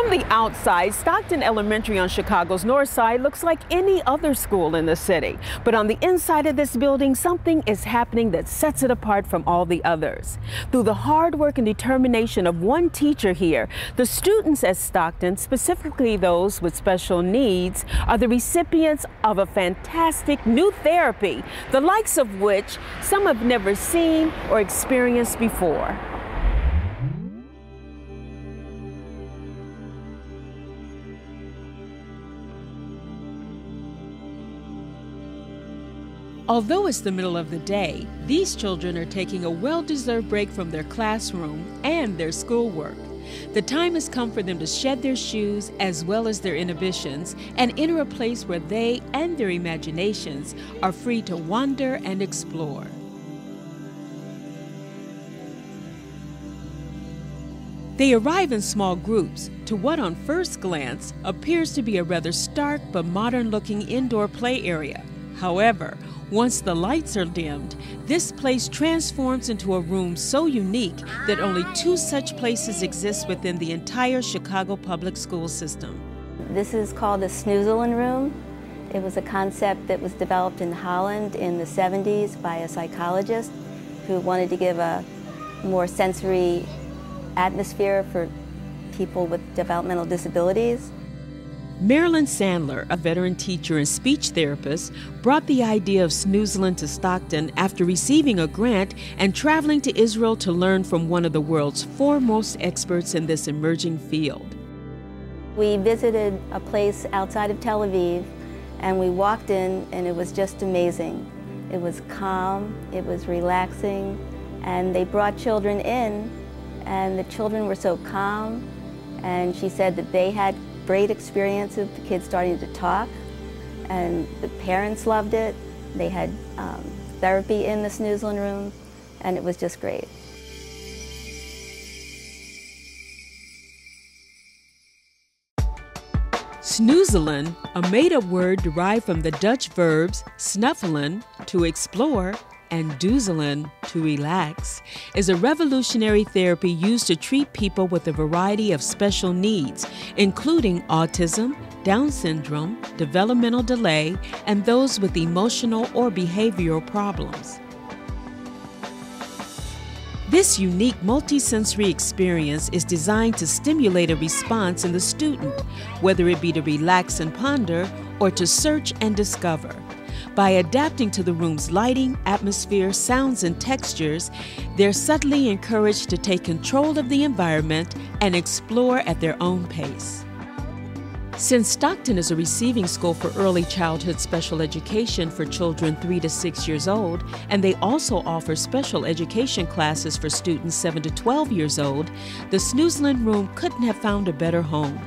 From the outside, Stockton Elementary on Chicago's north side looks like any other school in the city. But on the inside of this building, something is happening that sets it apart from all the others. Through the hard work and determination of one teacher here, the students at Stockton, specifically those with special needs, are the recipients of a fantastic new therapy, the likes of which some have never seen or experienced before. Although it's the middle of the day, these children are taking a well-deserved break from their classroom and their schoolwork. The time has come for them to shed their shoes as well as their inhibitions and enter a place where they and their imaginations are free to wander and explore. They arrive in small groups to what on first glance appears to be a rather stark but modern-looking indoor play area. However, once the lights are dimmed, this place transforms into a room so unique that only 2 such places exist within the entire Chicago public school system. This is called a Snoezelen room. It was a concept that was developed in Holland in the 70s by a psychologist who wanted to give a more sensory atmosphere for people with developmental disabilities. Marilyn Sandler, a veteran teacher and speech therapist, brought the idea of Snoezelen to Stockton after receiving a grant and traveling to Israel to learn from one of the world's foremost experts in this emerging field. We visited a place outside of Tel Aviv, and we walked in, and it was just amazing. It was calm, it was relaxing, and they brought children in, and the children were so calm, and she said that they had great experience of the kids starting to talk, and the parents loved it. They had therapy in the Snoezelen room, and it was just great. Snoezelen, a made-up word derived from the Dutch verbs snuffelen, to explore, and doezelen, to relax, is a revolutionary therapy used to treat people with a variety of special needs, including autism, Down syndrome, developmental delay, and those with emotional or behavioral problems. This unique multisensory experience is designed to stimulate a response in the student, whether it be to relax and ponder or to search and discover. By adapting to the room's lighting, atmosphere, sounds, and textures, they're subtly encouraged to take control of the environment and explore at their own pace. Since Stockton is a receiving school for early childhood special education for children 3 to 6 years old, and they also offer special education classes for students 7 to 12 years old, the Snoezelen room couldn't have found a better home.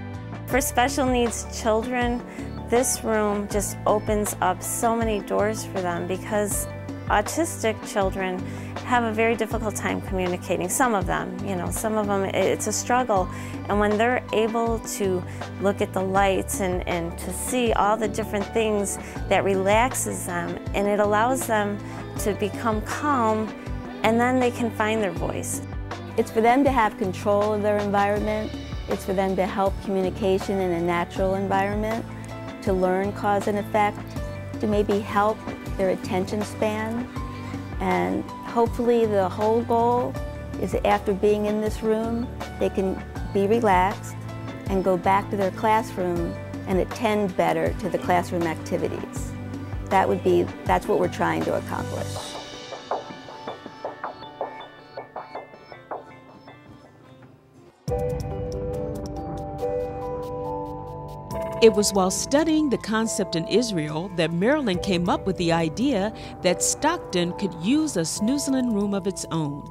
For special needs children, this room just opens up so many doors for them because autistic children have a very difficult time communicating. Some of them, some of them it's a struggle. And when they're able to look at the lights and to see all the different things, that relaxes them and it allows them to become calm, and then they can find their voice. It's for them to have control of their environment. It's for them to help communication in a natural environment, to learn cause and effect, to maybe help their attention span. And hopefully the whole goal is that after being in this room, they can be relaxed and go back to their classroom and attend better to the classroom activities. That's what we're trying to accomplish. It was while studying the concept in Israel that Marilyn came up with the idea that Stockton could use a Snoezelen room of its own.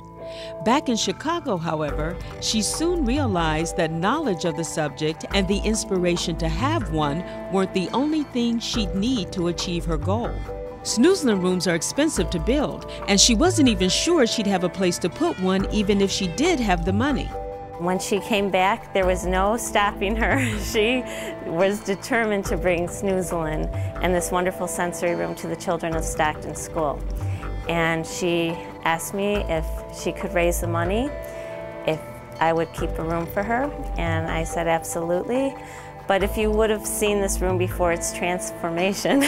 Back in Chicago, however, she soon realized that knowledge of the subject and the inspiration to have one weren't the only thing she'd need to achieve her goal. Snoezelen rooms are expensive to build, and she wasn't even sure she'd have a place to put one even if she did have the money. When she came back, there was no stopping her. She was determined to bring Snoezelen and this wonderful sensory room to the children of Stockton School. And she asked me if she could raise the money, if I would keep a room for her, and I said absolutely. But if you would have seen this room before its transformation,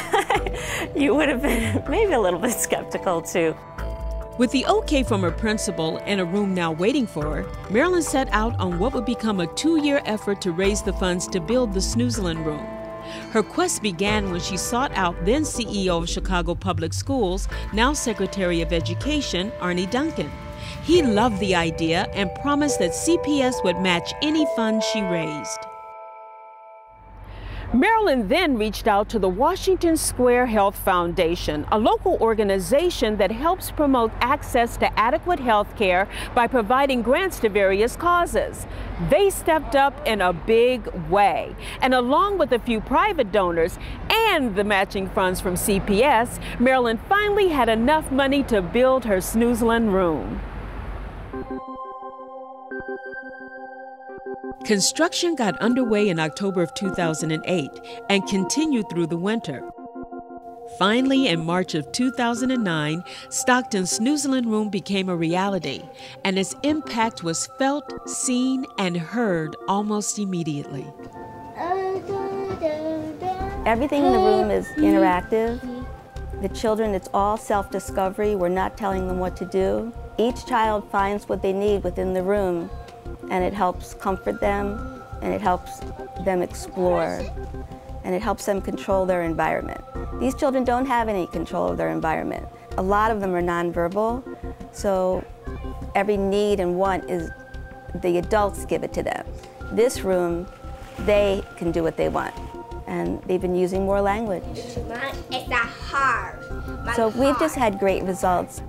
you would have been maybe a little bit skeptical too. With the okay from her principal and a room now waiting for her, Marilyn set out on what would become a 2-year effort to raise the funds to build the Snoezelen room. Her quest began when she sought out then CEO of Chicago Public Schools, now Secretary of Education, Arne Duncan. He loved the idea and promised that CPS would match any funds she raised. Marilyn then reached out to the Washington Square Health Foundation, a local organization that helps promote access to adequate health care by providing grants to various causes. They stepped up in a big way, and along with a few private donors and the matching funds from CPS, Marilyn finally had enough money to build her Snoezelen room. Construction got underway in October of 2008 and continued through the winter. Finally, in March of 2009, Stockton's Snoezelen room became a reality, and its impact was felt, seen, and heard almost immediately. Everything in the room is interactive. The children, it's all self-discovery. We're not telling them what to do. Each child finds what they need within the room, and it helps comfort them, and it helps them explore, and it helps them control their environment. These children don't have any control of their environment. A lot of them are nonverbal, so every need and want is the adults give it to them. This room, they can do what they want, and they've been using more language. So we've just had great results.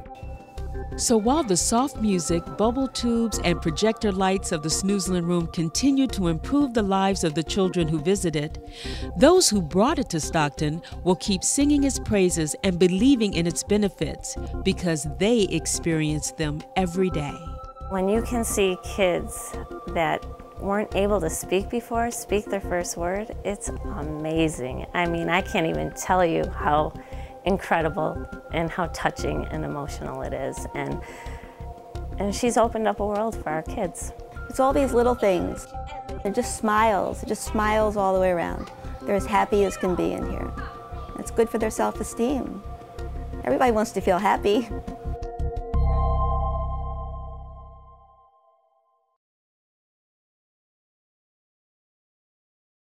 So while the soft music, bubble tubes, and projector lights of the Snoezelen room continued to improve the lives of the children who visited, those who brought it to Stockton will keep singing its praises and believing in its benefits because they experience them every day. When you can see kids that weren't able to speak before speak their first word, it's amazing. I mean, I can't even tell you how incredible and how touching and emotional it is. And she's opened up a world for our kids. It's all these little things. They're just smiles all the way around. They're as happy as can be in here. It's good for their self-esteem. Everybody wants to feel happy.